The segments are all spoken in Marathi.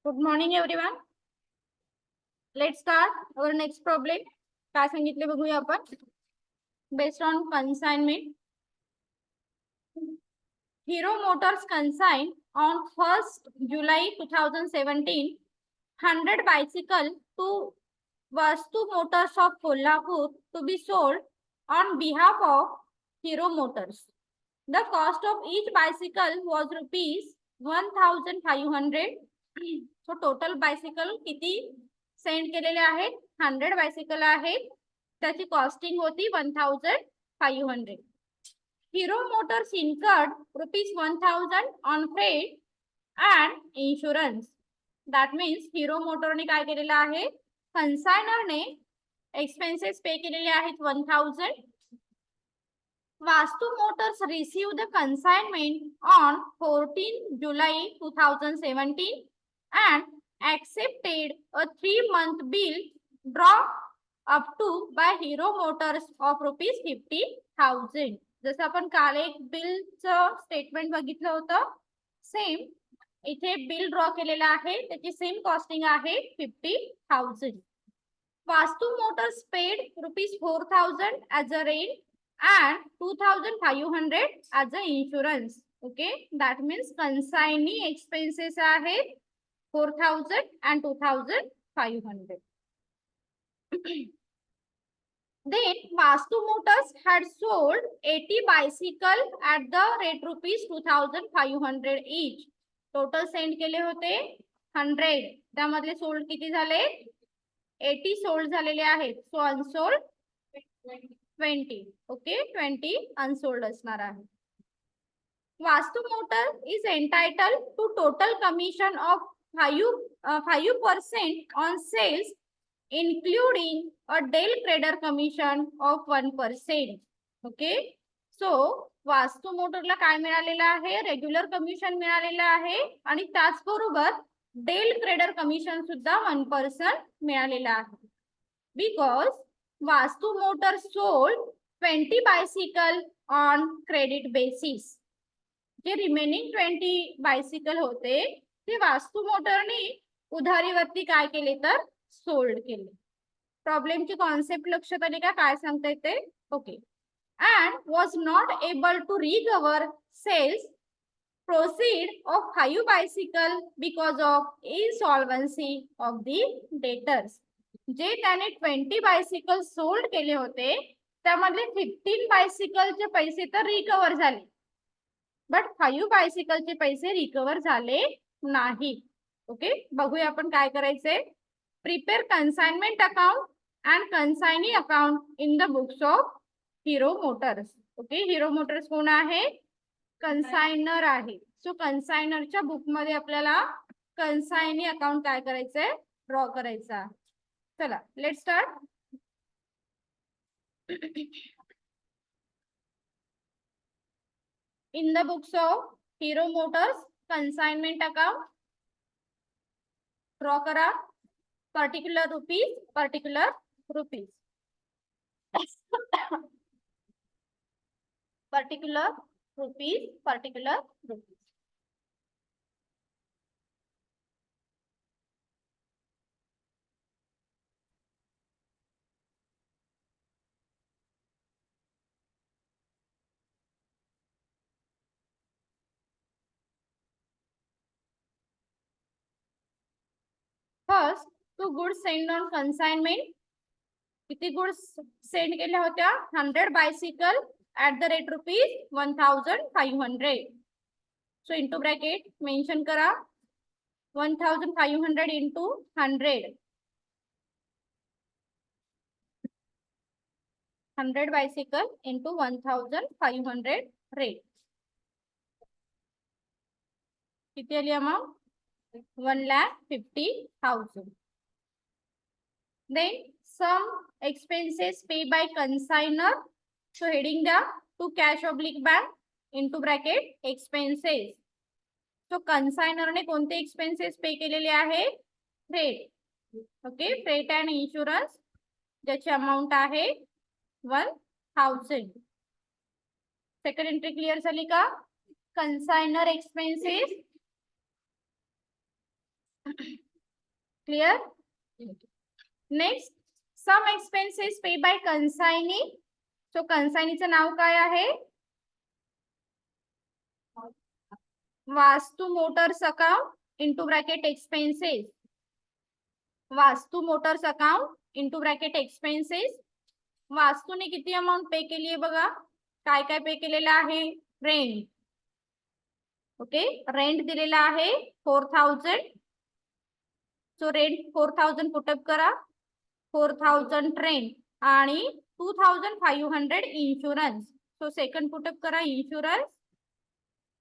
Good morning, everyone. Let's start our next problem. काय सांगितले बघूया आपण. Based on consignment, Hero Motors consigned on 1st July 2017 100 bicycle to Vastu Motors of Kolhapur to be sold on behalf of Hero Motors. The cost of each bicycle was rupees 1500. So total bicycle किती सेंड केलेले आहेत 100 बायसिकल आहेत त्याची कॉस्टिंग होती 1500. Hero Motors incurred ₹1000 on freight and insurance. That means Hero मोटरने काय केलेलं आहे कन्सायनरने एक्सपेन्सेस पे केलेले आहेत 1000. Vastu Motors received the consignment on 14 July 2017 and accepted a 3-month bill draw up to by Hero Motors of ₹50,000. जसं आपण काल एक बिलचं स्टेटमेंट बघितलं होतं सेम इथे बिल ड्रॉ केलेलं आहे त्याची सेम कॉस्टिंग आहे 50,000. Vastu Motors paid ₹4,000 as a rent and 2,500 as a insurance. Okay, that means consignee expenses आहेत 4,000 and 2,500. Then Vastu Motors had sold 80 bicycle at the rate ₹2,500 each. Total send केले होते 100. त्यामधले सोल्ड किती झाले 80 सोल्ड झालेले आहेत. So unsold 20. ओके 20 अनसोल्ड असणार आहे. Vastu motor is entitle to total commission of 5% on sales including a Dell Trader commission of 1%. Okay so Vastu मोटरला काय मिळालेलं आहे रेग्युलर कमिशन मिळालेलं आहे आणि त्याचबरोबर डेल क्रेडर कमिशन सुद्धा 1% मिळालेलं आहे. Because Vastu Motors sold 20 bicycle on credit basis. जे रिमेनिंग 20 बायसिकल होते ते वास्तू मोटरने उधारीवरती काय केले तर सोल्ड केले. प्रॉब्लेमची कॉन्सेप्ट लक्षात आली का काय सांगता येते. Okay and was not able to recover sales proceed of 5 bicycle because of insolvency of the debtors. जे त्याने 20 बायसिकल सोल्ड केले होते त्यामधले 15 बायसिकलचे पैसे तर रिकवर झाले बट 5 बायसिकलचे पैसे रिकवर झाले नाही. ओके बघूया आपण काय करायचे. Prepare consignment account and consignee account in the books of Hero Motors. Okay Hero Motors कोण आहे कन्सायनर आहे. सो कन्सायनरच्या बुक मध्ये आपल्याला कन्सायनी अकाउंट काय करायचंय ड्रॉ करायचा. चला let start. In the books of Hero Motors consignment account draw करा. Particular rupees particular rupees particular rupees particular rupees. First to goods send on consignment. किती गुड्स सेंड केल्या होत्या 100 bicycle at the rate ₹1,500. So into bracket mention करा 1,500 इंटू 100 बायसिकल इंटू 1,500 रेट. किती आली amount 1,50,000. Then some expenses paid by consignor. So heading down to cash oblique bank into bracket expenses. So consignor ने कोणते expenses पे केलेले आहे freight. Okay freight and insurance ज्याची अमाउंट आहे 1,000. सेकंड एंट्री क्लियर झाली का. consignor expenses clear. Next, some expenses pay by consignee. So कन्सायनीचं नाव काय आहे? Vastu Motors account into bracket expenses. Vastu Motors account into bracket expenses. वास्तूने किती अमाऊंट पे केली आहे बघा. काय काय पे केलेलं आहे? रेंट. ओके, रेंट दिलेला आहे 4000. सो रेंट 4000 पुटअप करा. 4000 रेंट आणि 2500 इन्शुरन्स. सो सेकंड पुटअप करा इन्शुरन्स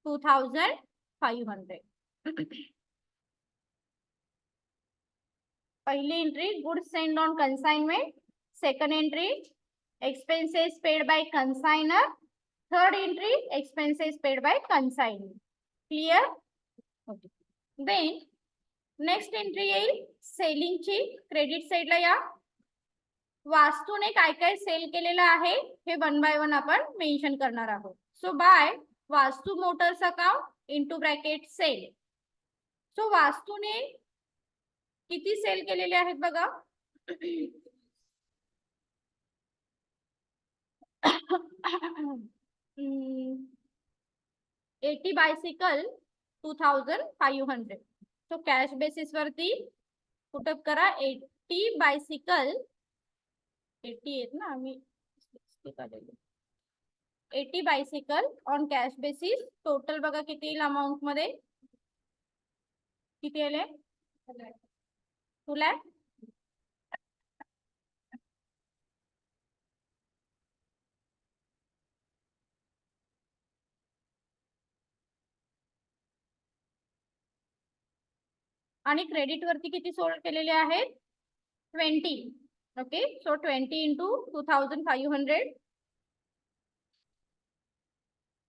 2500. पहिली entry goods send on consignment. Second entry expenses paid by consignor. Third entry expenses paid by consignee. Clear? Okay. Then next entry येईल सेलिंग ची. क्रेडिट साइडला या. वास्तूने काय काय सेल केलेलं आहे हे वन बाय वन आपण मेन्शन करणार आहोत. So by Vastu Motors account into bracket sell. So वास्तूने किती सेल केलेले आहेत बघा. 80 बायसिकल 2500. सो कॅश बेसिस वरती पुटअप करा 80 बायसिकल. 80 आहेत ना, आम्ही 80 bicycle on cash basis. Total बघा किती येईल अमाऊंट मध्ये. किती आले? 2 लाख. आणि क्रेडिट वरती किती सोल्ड केलेले आहेत? 20. Okay, so 20 into 2500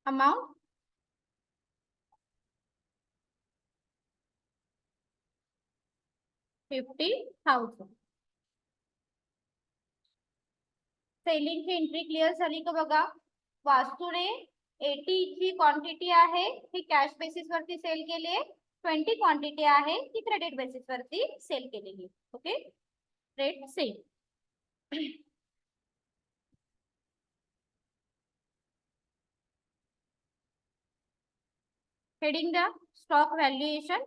amount 50,000. Selling ची एंट्री क्लिअर झाली का बघा. वास्तूने 80 ची क्वांटिटी आहे ती कॅश बेसिस वरती सेल केली आहे. 20 क्वांटिटी आहे ती क्रेडिट बेसिस वरती सेल केलेली. Okay, rate same. हेडिंग द्या स्टॉक व्हॅल्युएशन.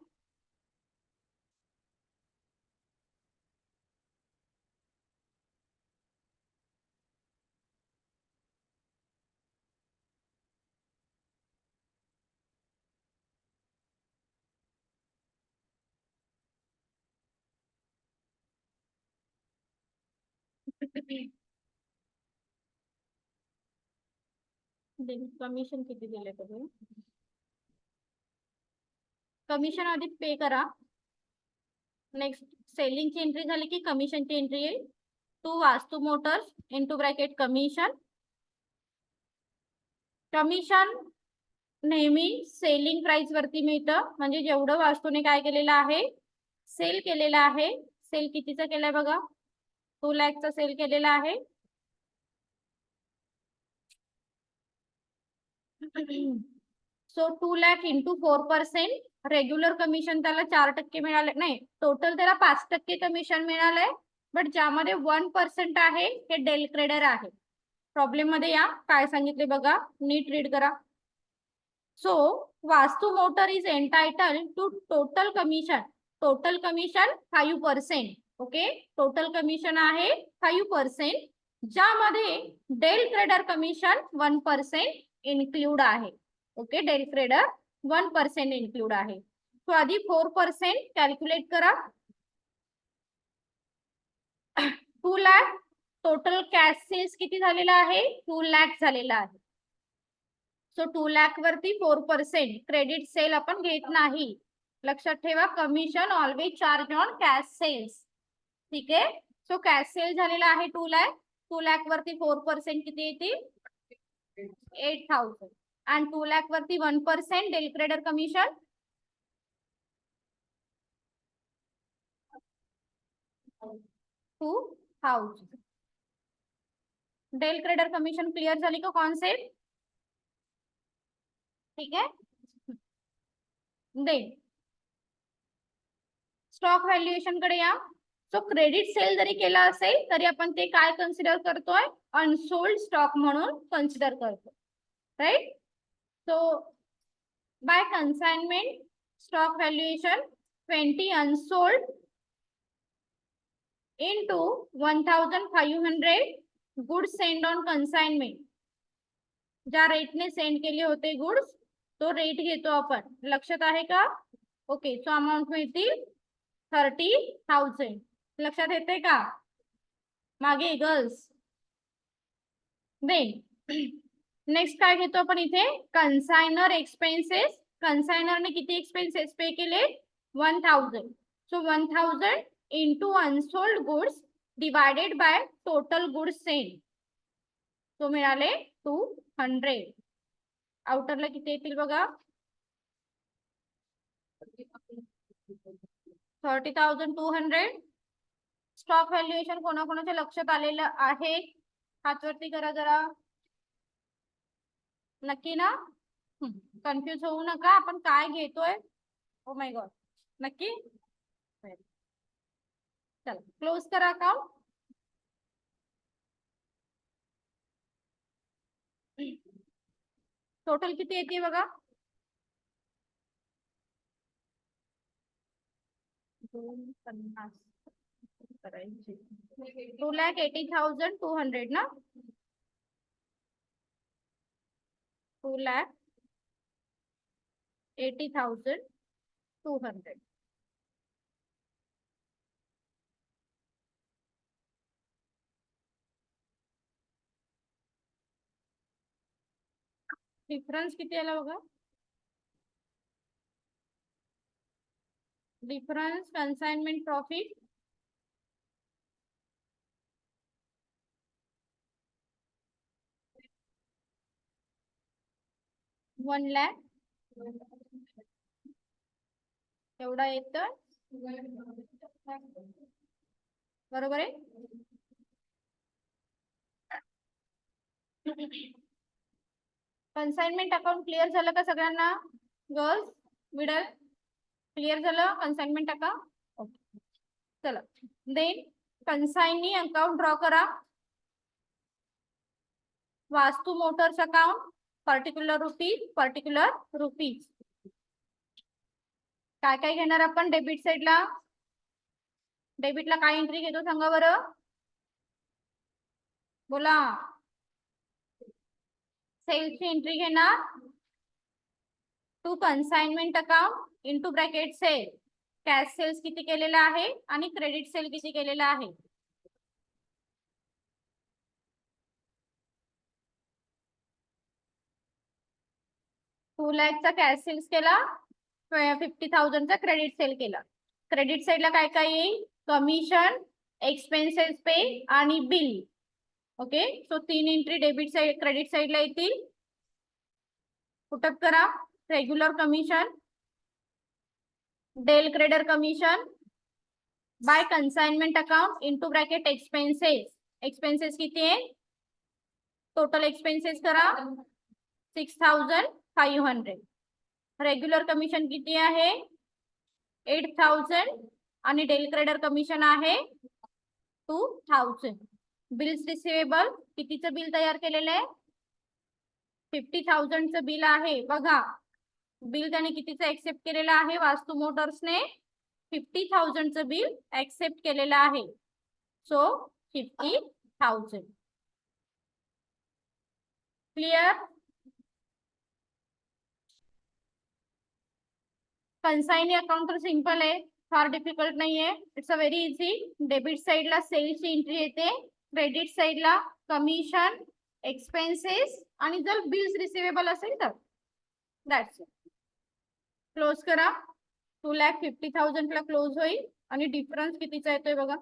कमिशन किती दिले तुम्ही? कमिशन आधी पे करा. नेक्स्ट सेलिंग ची एंट्री झाली की कमिशन ची एंट्री येईल. टू वास्तू Motors into bracket commission. Commission नेहमी सेलिंग प्राइस वरती मिळतं. म्हणजे जेवढं वास्तूने काय केलेलं आहे? सेल केलेलं आहे. सेल कितीचा केलाय बघा. 2 लाखचा सेल केलेला आहे. So 2 lakh into 4%. Regular commission त्याला 4% मिळाले. नाही, टोटल त्याला 5% कमिशन मिळालंय. बट ज्यामध्ये 1% आहे हे डेल क्रेडर आहे. प्रॉब्लेम मध्ये या काय सांगितले बघा, नीट रीड करा. So Vastu motor is entitled to total commission. Total commission 5%. Okay, total commission आहे 5%, ज्यामध्ये डेल क्रेडर कमिशन 1% इन्क्लूड आहे. ओके, डेल क्रेडर 1% इन्क्लूड आहे. सो आधी 4% कॅल्क्युलेट करा. 2 लाख. टोटल कॅश सेल्स किती झालेला आहे? 2 लाख झालेला आहे. सो 2 लाख वरती 4% क्रेडिट सेल आपण घेत नाही. लक्षात ठेवा, commission always charge on cash sales. ठीक आहे. सो कॅश सेल झालेला आहे 2 लाख. 2 लाख वरती 4% किती येतील? 8,000. आणि 2 लाख वरती 1% del credere commission 2,000. Del credere commission clear झाली का कॉन्सेप्ट? ठीक आहे. देन स्टॉक व्हॅल्युएशन कडे या. सो क्रेडिट सेल जरी केला असेल तरी आपण ते काय कन्सिडर करतोय, अनसोल्ड स्टॉक म्हणून कन्सिडर करतो, right. So by consignment stock valuation 20 unsold into 1500 goods send on consignment. ज्या रेटने सेंड केले होते गुड्स तो रेट घेतो आपण, लक्षात आहे का? ओके. सो अमाऊंट मिळतील 30,000. लक्षात येते का मागे गर्ल्स? देन नेक्स्ट काय घेतो आपण इथे, कन्सायनर एक्सपेन्सेस. कन्सायनरने किती एक्सपेन्सेस पे केले, 1000. So 1000 into unsold goods divided by total goods send, तो मिळाले 200. आउटरला किती येतील बघा, 30,200. स्टॉक व्हॅल्युएशन कोणाकोणाच्या लक्षात आलेलं आहे, हात वरती करा जरा. नक्की ना? कन्फ्युज होऊ नका, आपण काय घेतोय. ओ माय गॉड, नक्की. चला क्लोज करा अकाउंट. टोटल किती येते बघा, 250 करायची, 2,80,200 ना, 2,80,200. डिफरन्स किती आला बघा, डिफरन्स कन्साइनमेंट प्रॉफिट 1 लाख एवढा येत, बरोबर आहे. कन्साइनमेंट अकाउंट क्लिअर झालं का सगळ्यांना? गर्ल्स, मिडल क्लिअर झालं कन्साइनमेंट अकाउंट? ओके. चला देन कन्साइनी अकाउंट ड्रॉ करा. वास्तू मोटर्स अकाउंट, पर्टिक्युलर रुपीज. काय काय घेणार आपण डेबिट साइडला? डेबिटला काय एंट्री घेतो सांगा बरं, बोला. सेल्सची एंट्री घेणार to consignment account into bracket sale. Cash sales किती केलेला आहे आणि क्रेडिट सेल किती केलेला आहे. टू लॅखचा कॅश सेल्स केला, 50,000चा क्रेडिट सेल केला. क्रेडिट साइडला काय काय येईल, कमिशन, एक्सपेन्सेस पे आणि bill. Okay. So 3 entry debit side credit साइडला येतील. पुटअप करा. Regular commission, del credere commission by consignment account into bracket expenses. Expenses किती आहे, टोटल एक्सपेन्सेस करा 6,500. रेग्युलर कमिशन किती आहे, 8,000 आणि डेल क्रेडर कमिशन आहे 2,000. बिल्स रिसिवेबल कितीचं बिल तयार केलेलं आहे, 50,000चं बिल आहे. बघा बिल त्याने कितीचं एक्सेप्ट केलेलं आहे, वास्तू मोटर्सने 50,000चं बिल एक्सेप्ट केलेलं आहे. सो 50,000. क्लिअर? कन्साइनी अकाउंट तर सिंपल आहे, फार डिफिकल्ट नाहीये. It's a very easy. Debit साइडला सेल्सची एंट्री येते, क्रेडिट साइडला कमिशन, एक्सपेन्सेस आणि जर बिल्स रिसिवेबल असेल तर दॅट्स इट. क्लोज करा. 2,50,000 ला क्लोज होईल आणि डिफरन्स कितीचा येतोय बघा,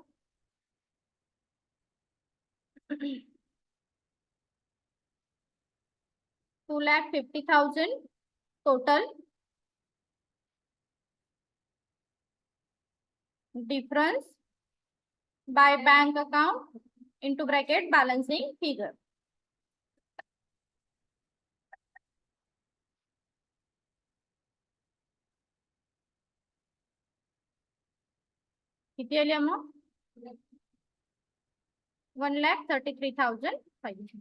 2,50,000 total. Difference by bank account into bracket balancing figure. किती आली मग 1,33,500.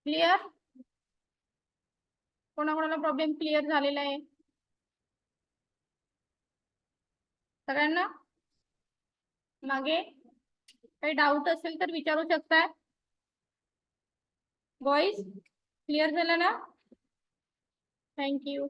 क्लिअर? कोणाकोणाला प्रॉब्लेम क्लिअर झालेला आहे सगळ्यांना? मागे काही डाऊट असेल तर विचारू शकता. बॉईज क्लिअर झालं ना? थँक्यू.